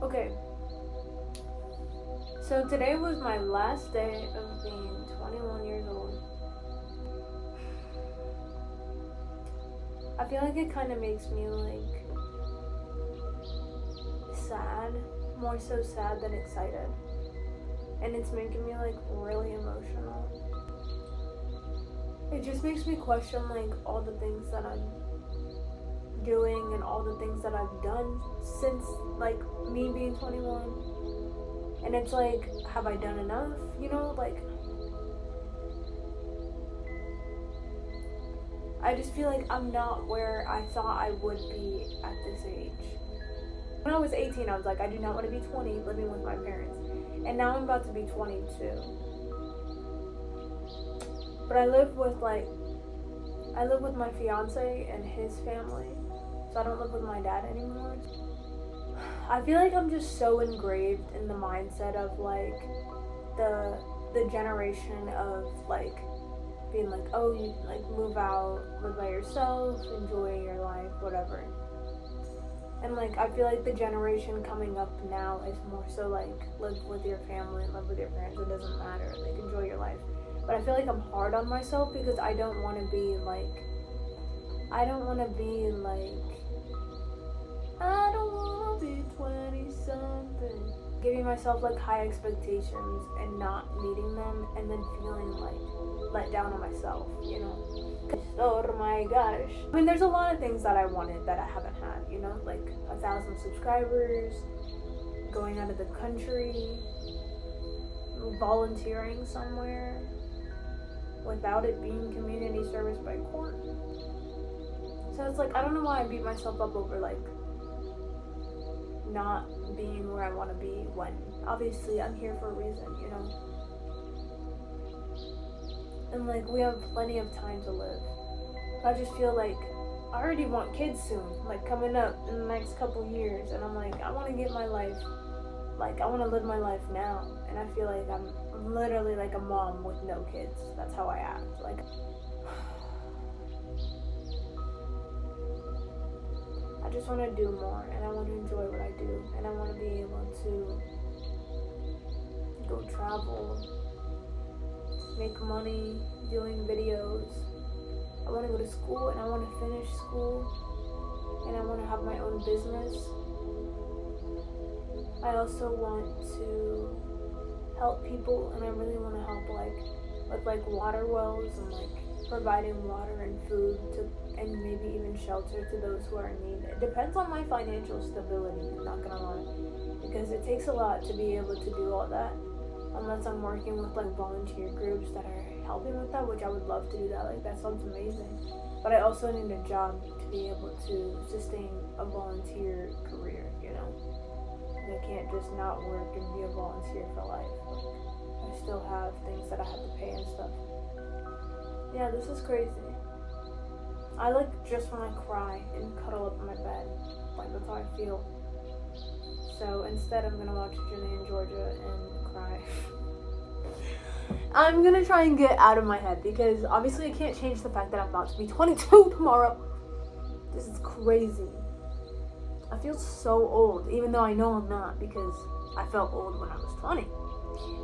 Okay. So today was my last day of being 21 years old. I feel like it kind of makes me like sad, more so sad than excited. And it's making me like really emotional. It just makes me question like all the things that I'm doing and all the things that I've done since like me being 21. And it's like, have I done enough? You know, like I just feel like I'm not where I thought I would be at this age. When I was 18, I was like, I do not want to be 20 living with my parents. And now I'm about to be 22. But I live with my fiance and his family. So I don't live with my dad anymore. I feel like I'm just so engraved in the mindset of like the generation of like being like, oh, you like move out, live by yourself, enjoy your life, whatever. And like I feel like the generation coming up now is more so like live with your family and live with your parents. It doesn't matter, like enjoy your life. But I feel like I'm hard on myself because I don't want to be like I don't want to be 20 something. Giving myself like high expectations and not meeting them and then feeling like let down on myself, you know? Oh my gosh. I mean, there's a lot of things that I wanted that I haven't had, you know? Like 1,000 subscribers, going out of the country, volunteering somewhere without it being community service by court. So it's like, I don't know why I beat myself up over like not being where I want to be when obviously I'm here for a reason, you know? And like we have plenty of time to live. I just feel like I already want kids soon, like coming up in the next couple years, and I'm like, I want to get my life, like I want to live my life now. And I feel like I'm literally like a mom with no kids. That's how I act. Like I just want to do more, and I want to enjoy what I do, and I want to be able to go travel, make money doing videos. I want to go to school, and I want to finish school, and I want to have my own business. I also want to help people, and I really want to help like with like water wells and like providing water and food to, and maybe even shelter to those who are in need. It depends on my financial stability, I'm not gonna lie, because it takes a lot to be able to do all that, unless I'm working with like volunteer groups that are helping with that, which I would love to do that. Like that sounds amazing, but I also need a job to be able to sustain a volunteer career, you know? I can't just not work and be a volunteer for life. Like, I still have things that I have to pay and stuff. Yeah, this is crazy. I like just want to cry and cuddle up in my bed. Like that's how I feel. So instead I'm gonna watch Ginny and Georgia and cry. I'm gonna try and get out of my head because obviously I can't change the fact that I'm about to be 22 tomorrow. This is crazy. I feel so old, even though I know I'm not, because I felt old when I was 20.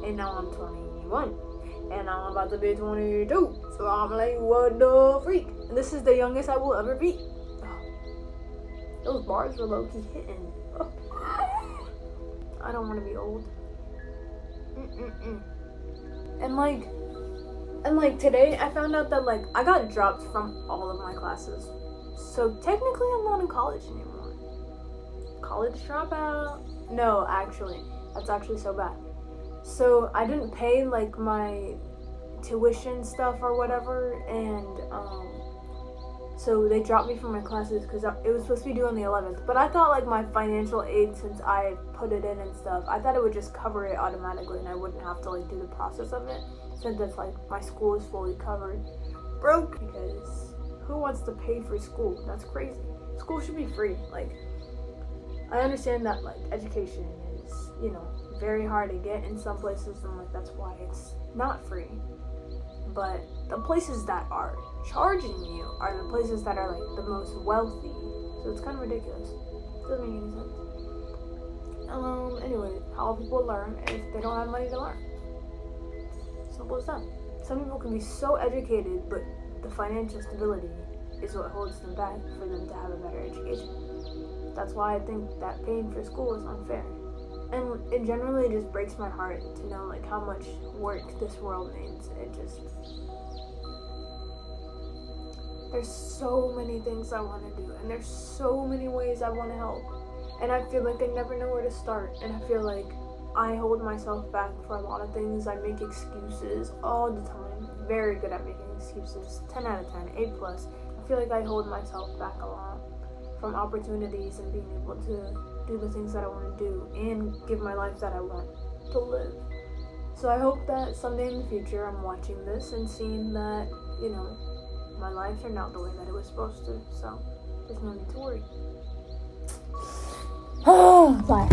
And now I'm 21. And now I'm about to be 22. So I'm like, what the freak? And this is the youngest I will ever be. Oh, those bars were low-key hitting. Oh. I don't want to be old. And like today I found out that like I got dropped from all of my classes. So technically I'm not in college anymore. College dropout? No, actually. That's actually so bad. So I didn't pay like my tuition stuff or whatever, and so they dropped me from my classes because it was supposed to be due on the 11th. But I thought like my financial aid, since I put it in and stuff, I thought it would just cover it automatically and I wouldn't have to like do the process of it, since it's like my school is fully covered. Broke, because who wants to pay for school? That's crazy. School should be free. Like I understand that like education is, you know, very hard to get in some places, and like that's why it's not free. But the places that are charging you are the places that are like the most wealthy. So it's kind of ridiculous. It doesn't make any sense. how people learn if they don't have money to learn. Simple as that. Some people can be so educated, but the financial stability is what holds them back for them to have a better education. That's why I think that paying for school is unfair. And it generally just breaks my heart to know like how much work this world needs. There's so many things I want to do, and there's so many ways I want to help. And I feel like I never know where to start, and I feel like I hold myself back for a lot of things. I make excuses all the time. Very good at making excuses. 10 out of 10, A+. I feel like I hold myself back a lot from opportunities and being able to do the things that I want to do and give my life that I want to live. So I hope that someday in the future I'm watching this and seeing that, you know, my life turned out the way that it was supposed to. So there's no need to worry. Bye.